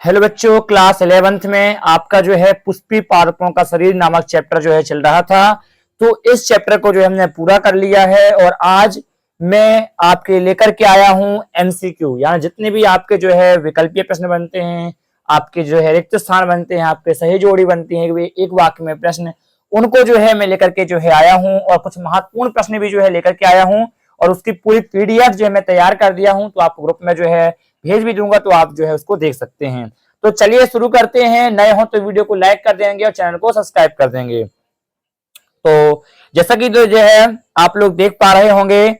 Hello बच्चों, class 11th में आपका जो है पुष्पी पादपों का शरीर नामक चैप्टर जो है चल रहा था। तो इस चैप्टर को जो है हमने पूरा कर लिया है और आज मैं आपके लेकर के आया हूं एमसीक्यू, यानी जितने भी आपके जो है विकल्पीय प्रश्न बनते हैं, आपके जो है रिक्त स्थान बनते हैं, आपके सही जोड़ी बनती है एक वाक्य में प्रश्न, उनको जो है मैं लेकर के जो है आया हूं और कुछ महत्वपूर्ण प्रश्न भी जो है लेकर के आया हूं और उसकी पूरी पीडीएफ जो है मैं तैयार कर दिया हूं। तो आपको ग्रुप में जो है भेज भी दूंगा, तो आप जो है उसको देख सकते हैं। तो चलिए शुरू करते हैं। नए हो तो वीडियो को लाइक कर देंगे और चैनल को सब्सक्राइब कर देंगे। तो जैसा कि जो है आप लोग देख पा रहे होंगे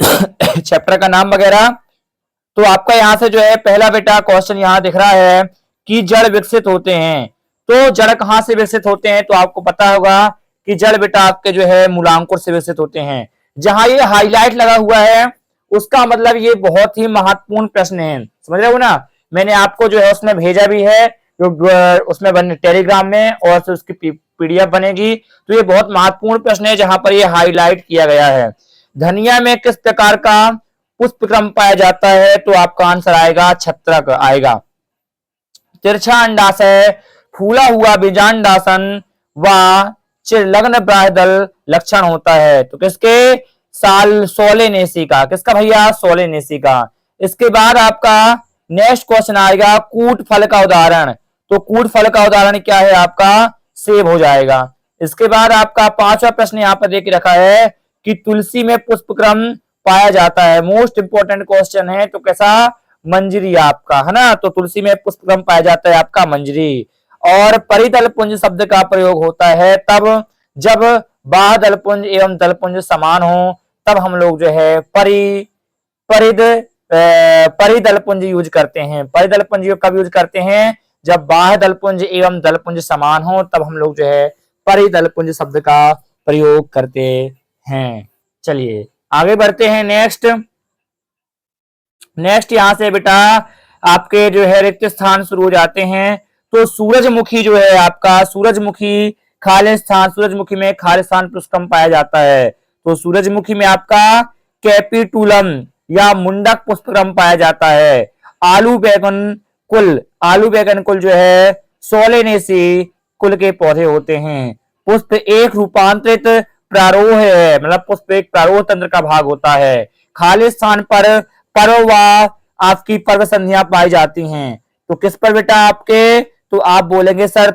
चैप्टर का नाम वगैरह, तो आपका यहाँ से जो है पहला बेटा क्वेश्चन यहाँ दिख रहा है कि जड़ विकसित होते हैं। तो जड़ कहाँ से विकसित होते हैं? तो आपको पता होगा कि जड़ बेटा आपके जो है मूलांकुर से विकसित होते हैं। जहां ये हाईलाइट लगा हुआ है उसका मतलब ये बहुत ही महत्वपूर्ण प्रश्न है, समझ रहे हो ना। मैंने आपको जो है उसमें भेजा भी है, जो उसमें बने टेलीग्राम में, और फिर उसकी पीडीएफ बनेगी। तो ये बहुत महत्वपूर्ण प्रश्न है जहां पर ये हाईलाइट किया गया है। धनिया में किस प्रकार का पुष्प क्रम पाया जाता है? तो आपका आंसर आएगा छत्रक आएगा। तिरछा अंडाशय, फूला हुआ बीजांडासन व चिरलग्न बाह्यदल लक्षण होता है। तो किसके? सोलेनेसी का। किसका भैया? सोलेनेसी का। इसके बाद आपका नेक्स्ट क्वेश्चन आएगा कूट फल का उदाहरण। तो कूट फल का उदाहरण क्या है? आपका सेब हो जाएगा। इसके बाद आपका पांचवा प्रश्न यहाँ पर देख रखा है कि तुलसी में पुष्प क्रम पाया जाता है। मोस्ट इंपोर्टेंट क्वेश्चन है। तो कैसा? मंजरी आपका, है ना। तो तुलसी में पुष्प क्रम पाया जाता है आपका मंजरी। और परिदलपुंज शब्द का प्रयोग होता है तब जब बाह्य दलपुंज एवं दलपुंज समान हो, तब हम लोग जो है परिदलपुंज यूज करते हैं। परिदलपुंज कब यूज करते हैं? जब बाह्य दलपुंज एवं दलपुंज समान हो, तब हम लोग जो है परिदलपुंज शब्द का प्रयोग करते हैं। चलिए आगे बढ़ते हैं। नेक्स्ट यहां से बेटा आपके जो है रिक्त स्थान शुरू हो जाते हैं। तो सूरजमुखी जो है आपका, सूरजमुखी खालिस्तान, सूरजमुखी में खालिस्तान पुष्पक्रम पाया जाता है। तो सूरजमुखी में आपका कैपिटुलम या मुंडक पुष्पक्रम पाया जाता है। आलू बैगन कुल जो है सोलेनेसी कुल के पौधे होते हैं। पुष्प एक रूपांतरित प्रारोह है, मतलब पुष्प एक प्रारोह तंत्र का भाग होता है। खालिस्तान पर पर्व व आपकी पर्व संधियां पाई जाती हैं। तो किस पर बेटा आपके? तो आप बोलेंगे सर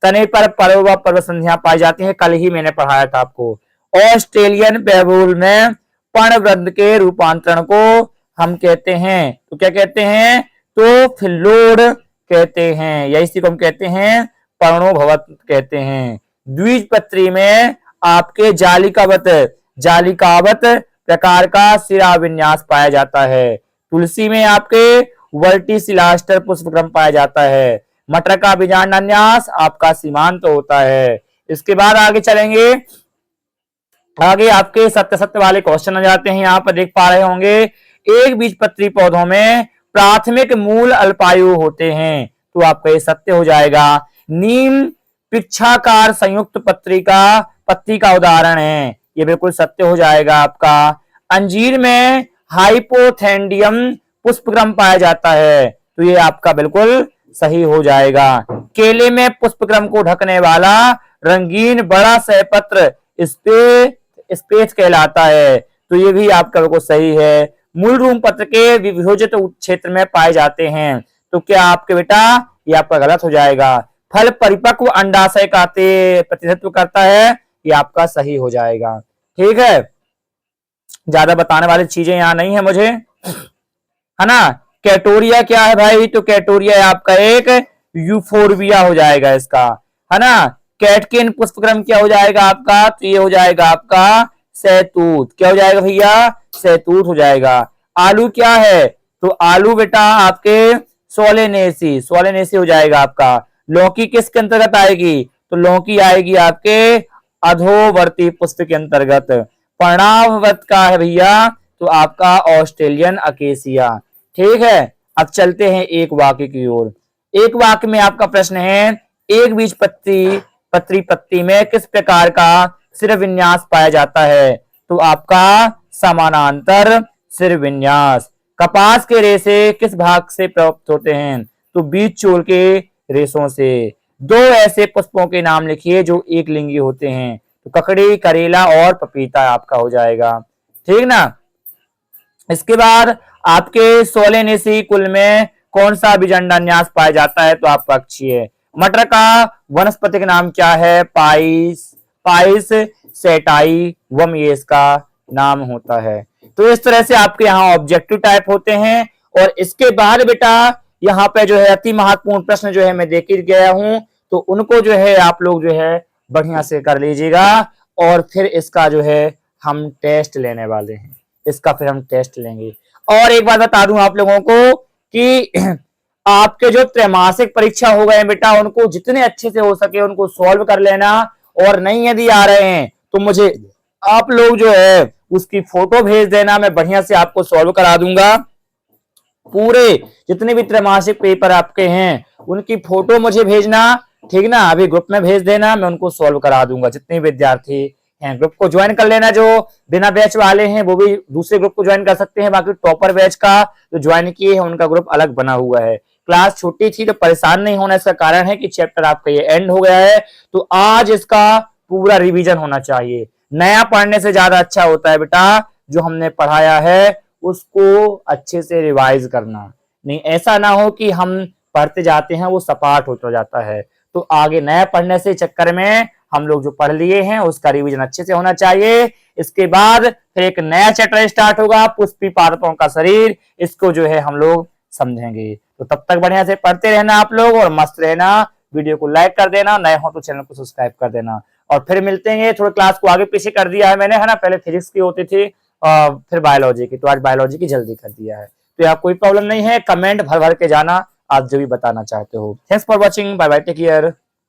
तने पर पर्व व पर्व संधियां पाई जाती हैं। कल ही मैंने पढ़ाया था आपको। ऑस्ट्रेलियन बेबूल में पर्णवृंत के रूपांतरण को हम कहते हैं, तो क्या कहते हैं? तो फिल्लोड कहते हैं, या इसी को हम कहते हैं पर्णोभवत कहते हैं। द्विबीजपत्री में आपके जालिकावत प्रकार का सिरा विन्यास पाया जाता है। तुलसी में आपके वर्टिसिलास्टर पुष्पक्रम पाया जाता है। मटर का बीजांडान्यास आपका सीमांत होता है। इसके बाद आगे चलेंगे। आगे आपके सत्य वाले क्वेश्चन आ जाते हैं। यहाँ पर देख पा रहे होंगे एक बीजपत्री पौधों में प्राथमिक मूल अल्पायु होते हैं। तो आपका ये सत्य हो जाएगा। नीम पिच्छाकार संयुक्त पत्ती का उदाहरण है, ये बिल्कुल सत्य हो जाएगा आपका। अंजीर में हाइपोथेंडियम पुष्पक्रम पाया जाता है, तो ये आपका बिल्कुल सही हो जाएगा। केले में पुष्पक्रम को ढकने वाला रंगीन बड़ा सहपत्र स्पेस कहलाता है, तो ये भी आपका बिल्कुल सही है। मूलरूम पत्र के विभोजित क्षेत्र में पाए जाते हैं, तो क्या आपके बेटा ये आपका गलत हो जाएगा। फल परिपक्व अंडाशय का प्रतिनिधित्व करता है, ये आपका सही हो जाएगा। ठीक है, ज्यादा बताने वाली चीजें यहाँ नहीं है मुझे, है ना। कैटोरिया क्या है भाई? तो कैटोरिया आपका एक यूफोरबिया हो जाएगा इसका, है ना। कैटकिन पुष्पक्रम क्या हो जाएगा आपका? तो ये हो जाएगा आपका सहतूत। क्या हो जाएगा भैया? सहतूत हो जाएगा। आलू क्या है? तो आलू बेटा आपके सोलेनेसी हो जाएगा आपका। लौकी किसके अंतर्गत आएगी? तो लौकी आएगी आपके अधोवर्ती पुष्प के अंतर्गत। पर्णावत का है भैया, तो आपका ऑस्ट्रेलियन अकेसिया। ठीक है, अब चलते हैं एक वाक्य की ओर। एक वाक्य में आपका प्रश्न है एक पत्ती में किस प्रकार का सिर विन्यास पाया जाता है? तो आपका समानांतर सिर विन्यास। कपास के रेशे किस भाग से प्राप्त होते हैं? तो बीज चोल के रेशों से। दो ऐसे पुष्पों के नाम लिखिए जो एक लिंगी होते हैं, तो ककड़ी, करेला और पपीता आपका हो जाएगा, ठीक ना। इसके बाद आपके सोलेनेसी कुल में कौन सा अभिजनन्यास पाया जाता है, तो आप पक्षी है। मटर का वनस्पतिक नाम क्या है, पाइस, पाइस सेटाई वम, ये इसका नाम होता है। तो इस तरह से आपके यहाँ ऑब्जेक्टिव टाइप होते हैं। और इसके बाद बेटा यहाँ पे जो है अति महत्वपूर्ण प्रश्न जो है मैं देख गया हूं, तो उनको जो है आप लोग जो है बढ़िया से कर लीजिएगा। और फिर इसका जो है हम टेस्ट लेने वाले हैं, इसका फिर हम टेस्ट लेंगे। और एक बात बता दूं आप लोगों को कि आपके जो त्रैमासिक परीक्षा हो गए बेटा, उनको जितने अच्छे से हो सके उनको सॉल्व कर लेना। और नहीं यदि आ रहे हैं तो मुझे आप लोग जो है उसकी फोटो भेज देना, मैं बढ़िया से आपको सॉल्व करा दूंगा। पूरे जितने भी त्रैमासिक पेपर आपके हैं उनकी फोटो मुझे भेजना, ठीक ना। अभी ग्रुप में भेज देना, मैं उनको सॉल्व करा दूंगा। जितने विद्यार्थी हैं ग्रुप को ज्वाइन कर लेना, जो बिना बैच वाले हैं वो भी दूसरे ग्रुप को ज्वाइन कर सकते हैं। बाकी टॉपर बैच का जो ज्वाइन किए हैं उनका ग्रुप अलग बना हुआ है। क्लास छोटी थी तो परेशान नहीं होना, इसका कारण है कि चैप्टर आपका ये एंड हो गया है, तो आज इसका पूरा रिवीजन होना चाहिए। नया पढ़ने से ज्यादा अच्छा होता है बेटा जो हमने पढ़ाया है उसको अच्छे से रिवाइज करना। नहीं ऐसा ना हो कि हम पढ़ते जाते हैं वो सपाट होता जाता है, तो आगे नया पढ़ने से चक्कर में हम लोग जो पढ़ लिए हैं उसका रिवीजन अच्छे से होना चाहिए। इसके बाद फिर एक नया चैप्टर स्टार्ट होगा, पुष्पी पादपों का शरीर, इसको जो है हम लोग समझेंगे। तो तब तक बढ़िया से पढ़ते रहना आप लोग और मस्त रहना। वीडियो को लाइक कर देना, नए हो तो चैनल को सब्सक्राइब कर देना। और फिर मिलते हैं, थोड़ी क्लास को आगे पीछे कर दिया है मैंने, है ना। पहले फिजिक्स की होती थी फिर बायोलॉजी की, तो आज बायोलॉजी की जल्दी कर दिया है। तो यहाँ कोई प्रॉब्लम नहीं है, कमेंट भर भर के जाना आप जो भी बताना चाहते हो। Thanks for watching, bye bye, take care.